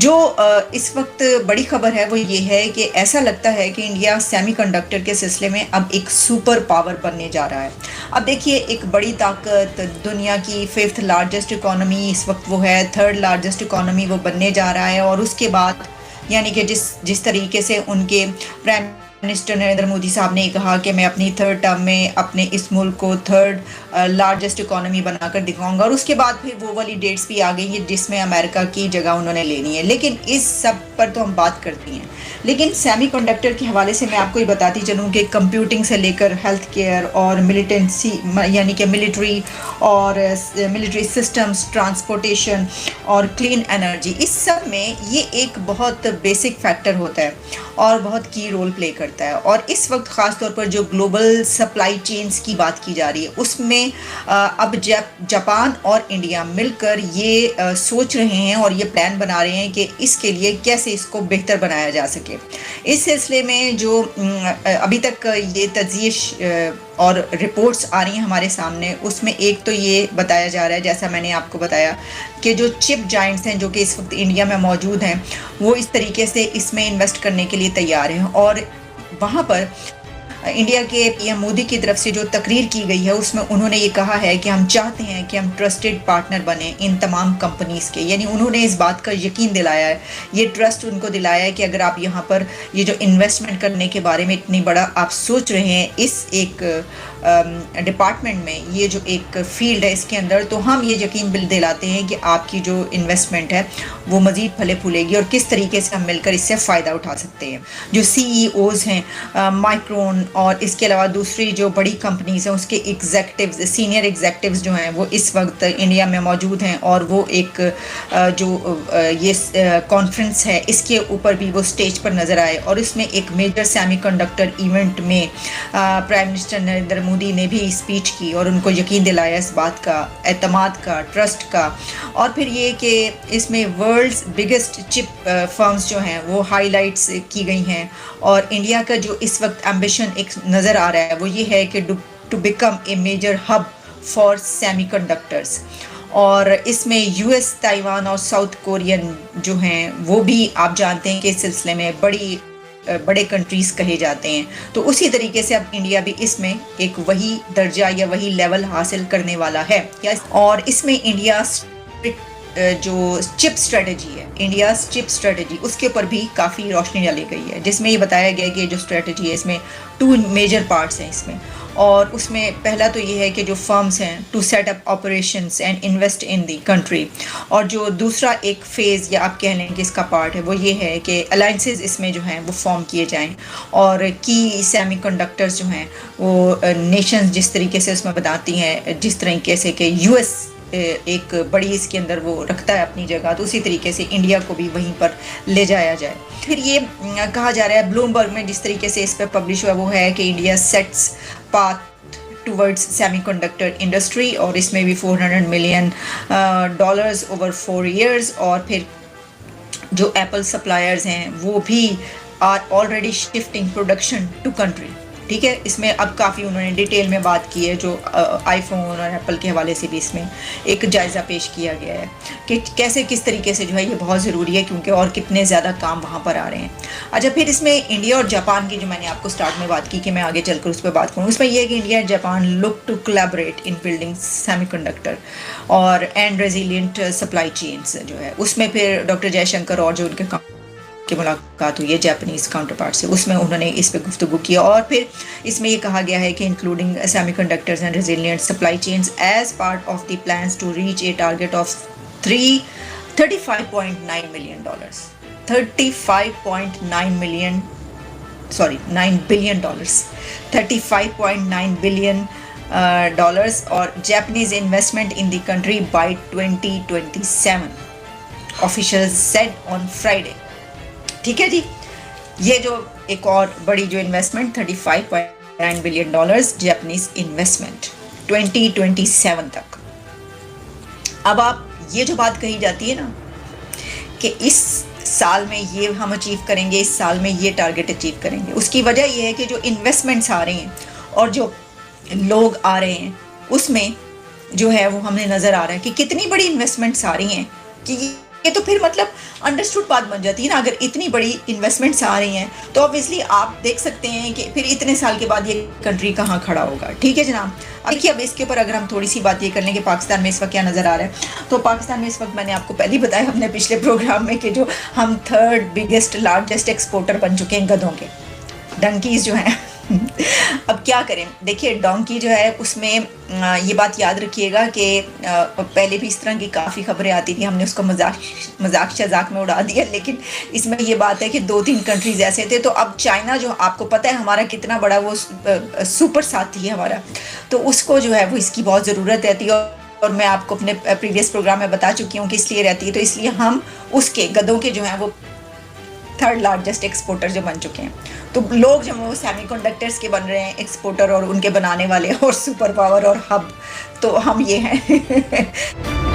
जो इस वक्त बड़ी खबर है वो ये है कि ऐसा लगता है कि इंडिया सेमीकंडक्टर के सिलसिले में अब एक सुपर पावर बनने जा रहा है। अब देखिए, एक बड़ी ताकत, दुनिया की फिफ्थ लार्जेस्ट इकोनॉमी इस वक्त वो है, थर्ड लार्जेस्ट इकोनॉमी वो बनने जा रहा है। और उसके बाद यानी कि जिस जिस तरीके से उनके प्राइम मिनिस्टर नरेंद्र मोदी साहब ने कहा कि मैं अपनी थर्ड टर्म में अपने इस मुल्क को थर्ड लार्जेस्ट इकोनॉमी बनाकर दिखाऊंगा, और उसके बाद फिर वो वाली डेट्स भी आ गई हैं जिसमें अमेरिका की जगह उन्होंने लेनी है। लेकिन इस सब पर तो हम बात करती हैं, लेकिन सेमीकंडक्टर के हवाले से मैं आपको ये बताती चलूँ कि कंप्यूटिंग से लेकर हेल्थ केयर और मिलिटेंसी यानी कि मिलिट्री और मिलिट्री सिस्टम्स, ट्रांसपोर्टेशन और क्लीन एनर्जी, इस सब में ये एक बहुत बेसिक फैक्टर होता है और बहुत की रोल प्ले करता है। और इस वक्त ख़ास तौर पर जो ग्लोबल सप्लाई चेन्स की बात की जा रही है उसमें अब जापान और इंडिया मिलकर ये सोच रहे हैं और ये प्लान बना रहे हैं कि इसके लिए कैसे इसको बेहतर बनाया जा सके। इस सिलसिले में जो अभी तक ये तजवीज़ और रिपोर्ट्स आ रही हैं हमारे सामने, उसमें एक तो ये बताया जा रहा है, जैसा मैंने आपको बताया, कि जो चिप जाइंट्स हैं जो कि इस वक्त इंडिया में मौजूद हैं वो इस तरीके से इसमें इन्वेस्ट करने के लिए तैयार हैं। और वहाँ पर इंडिया के पीएम मोदी की तरफ से जो तकरीर की गई है उसमें उन्होंने ये कहा है कि हम चाहते हैं कि हम ट्रस्टेड पार्टनर बने इन तमाम कंपनीज़ के। यानी उन्होंने इस बात का यकीन दिलाया है, ये ट्रस्ट उनको दिलाया है कि अगर आप यहाँ पर ये जो इन्वेस्टमेंट करने के बारे में इतनी बड़ा आप सोच रहे हैं इस एक डिपार्टमेंट में, ये जो एक फील्ड है इसके अंदर, तो हम ये यकीन दिलाते हैं कि आपकी जो इन्वेस्टमेंट है वो मज़ीद फले फूलेगी और किस तरीके से हम मिलकर इससे फ़ायदा उठा सकते हैं। जो सीईओज़ हैं माइक्रोन और इसके अलावा दूसरी जो बड़ी कंपनीज़ हैं उसके एग्जेक्टिव्स, सीनियर एग्जेक्टिव्स जो हैं वो इस वक्त इंडिया में मौजूद हैं। और वो एक जो ये कॉन्फ्रेंस है इसके ऊपर भी वो स्टेज पर नज़र आए और इसमें एक मेजर सेमीकंडक्टर इवेंट में प्राइम मिनिस्टर नरेंद्र मोदी ने भी स्पीच की और उनको यकीन दिलाया इस बात का, एतमाद का, ट्रस्ट का। और फिर ये कि इसमें वर्ल्ड्स बिगेस्ट चिप फर्म्स जो हैं वो हाईलाइट्स की गई हैं। और इंडिया का जो इस वक्त एम्बिशन एक नज़र आ रहा है वो ये है कि to become a major hub for semiconductors. और इसमें यूएस, ताइवान और साउथ कोरियन जो हैं वो भी आप जानते हैं कि इस सिलसिले में बड़े कंट्रीज़ कहे जाते हैं। तो उसी तरीके से अब इंडिया भी इसमें एक वही दर्जा या वही लेवल हासिल करने वाला है। और इसमें इंडिया जो चिप स्ट्रेटजी है, इंडिया चिप स्ट्रेटजी, उसके ऊपर भी काफ़ी रोशनी डाली गई है, जिसमें ये बताया गया कि जो स्ट्रेटजी है इसमें 2 मेजर पार्ट्स हैं इसमें। और उसमें पहला तो ये है कि जो फर्म्स हैं to set up operations and invest in the country. और जो दूसरा एक फेज़ या आप कह लें कि इसका पार्ट है वो ये है कि अलाइंसेस इसमें जो हैं वो फॉर्म किए जाएं और की सेमीकंडक्टर्स जो हैं वो नेशंस जिस तरीके से उसमें बताती हैं, जिस तरीके से कि यूएस एक बड़ी इसके अंदर वो रखता है अपनी जगह, तो उसी तरीके से इंडिया को भी वहीं पर ले जाया जाए। फिर ये कहा जा रहा है, ब्लूमबर्ग में जिस तरीके से इस पर पब्लिश हुआ वो है कि India sets path towards semiconductor industry, और इसमें भी $400 मिलियन ओवर 4 years। और फिर जो एप्पल सप्लायर्स हैं वो भी are already shifting production to country. ठीक है, इसमें अब काफ़ी उन्होंने डिटेल में बात की है, जो आईफोन और एप्पल के हवाले से भी इसमें एक जायज़ा पेश किया गया है कि कैसे किस तरीके से जो है ये बहुत ज़रूरी है, क्योंकि और कितने ज़्यादा काम वहाँ पर आ रहे हैं। अच्छा, फिर इसमें इंडिया और जापान की जो मैंने आपको स्टार्ट में बात की कि मैं आगे चलकर उस पर बात करूँ, उसमें यह है कि India and Japan look to collaborate in building semiconductor और एंड रेजिलियंट सप्लाई चेन्स जो है। उसमें फिर डॉक्टर जयशंकर और जो उनके की मुलाकात हुई है जापानीज़ काउंटर पार्ट से, उसमें उन्होंने इस पर गुफ्तगू किया। और फिर इसमें ये कहा गया है कि including semiconductors and resilient supply chains as part of the plans to reach a target of $35.9 million, $9 billion, $35.9 billion और Japanese investment in the country by 2027, officials said on Friday. ठीक है जी, ये जो एक और बड़ी जो इन्वेस्टमेंट $35.9 बिलियन जापानीज इन्वेस्टमेंट 2027 तक। अब आप ये जो बात कही जाती है ना कि इस साल में ये हम अचीव करेंगे, इस साल में ये टारगेट अचीव करेंगे, उसकी वजह ये है कि जो इन्वेस्टमेंट्स आ रही हैं और जो लोग आ रहे हैं उसमें जो है वो हमें नज़र आ रहा है कि कितनी बड़ी इन्वेस्टमेंट्स आ रही हैं कि ये तो फिर मतलब अंडरस्टूड बात बन जाती है ना, अगर इतनी बड़ी इन्वेस्टमेंट्स आ रही हैं तो ऑब्वियसली आप देख सकते हैं कि फिर इतने साल के बाद ये कंट्री कहाँ खड़ा होगा। ठीक है जनाब। देखिए अब इसके ऊपर अगर हम थोड़ी सी बात ये कर लें कि पाकिस्तान में इस वक्त क्या नज़र आ रहा है, तो पाकिस्तान में इस वक्त मैंने आपको पहले ही बताया हमने पिछले प्रोग्राम में कि जो हम थर्ड बिगेस्ट लार्जेस्ट एक्सपोर्टर बन चुके हैं गधों के, डंकीज जो हैं। अब क्या करें, देखिए डोंकी जो है उसमें ये बात याद रखिएगा कि पहले भी इस तरह की काफ़ी खबरें आती थी, हमने उसको मजाक शजाक में उड़ा दिया, लेकिन इसमें ये बात है कि 2-3 कंट्रीज ऐसे थे। तो अब चाइना जो आपको पता है हमारा कितना बड़ा वो सुपर साथी है हमारा, तो उसको जो है वो इसकी बहुत ज़रूरत रहती है, और मैं आपको अपने प्रीवियस प्रोग्राम में बता चुकी हूँ कि इसलिए रहती है। तो इसलिए हम उसके गधों के जो हैं वो थर्ड लार्जेस्ट एक्सपोर्टर जो बन चुके हैं। तो लोग जो वो सेमीकंडक्टर्स के बन रहे हैं एक्सपोर्टर, और उनके बनाने वाले और सुपर पावर और हब, तो हम ये हैं।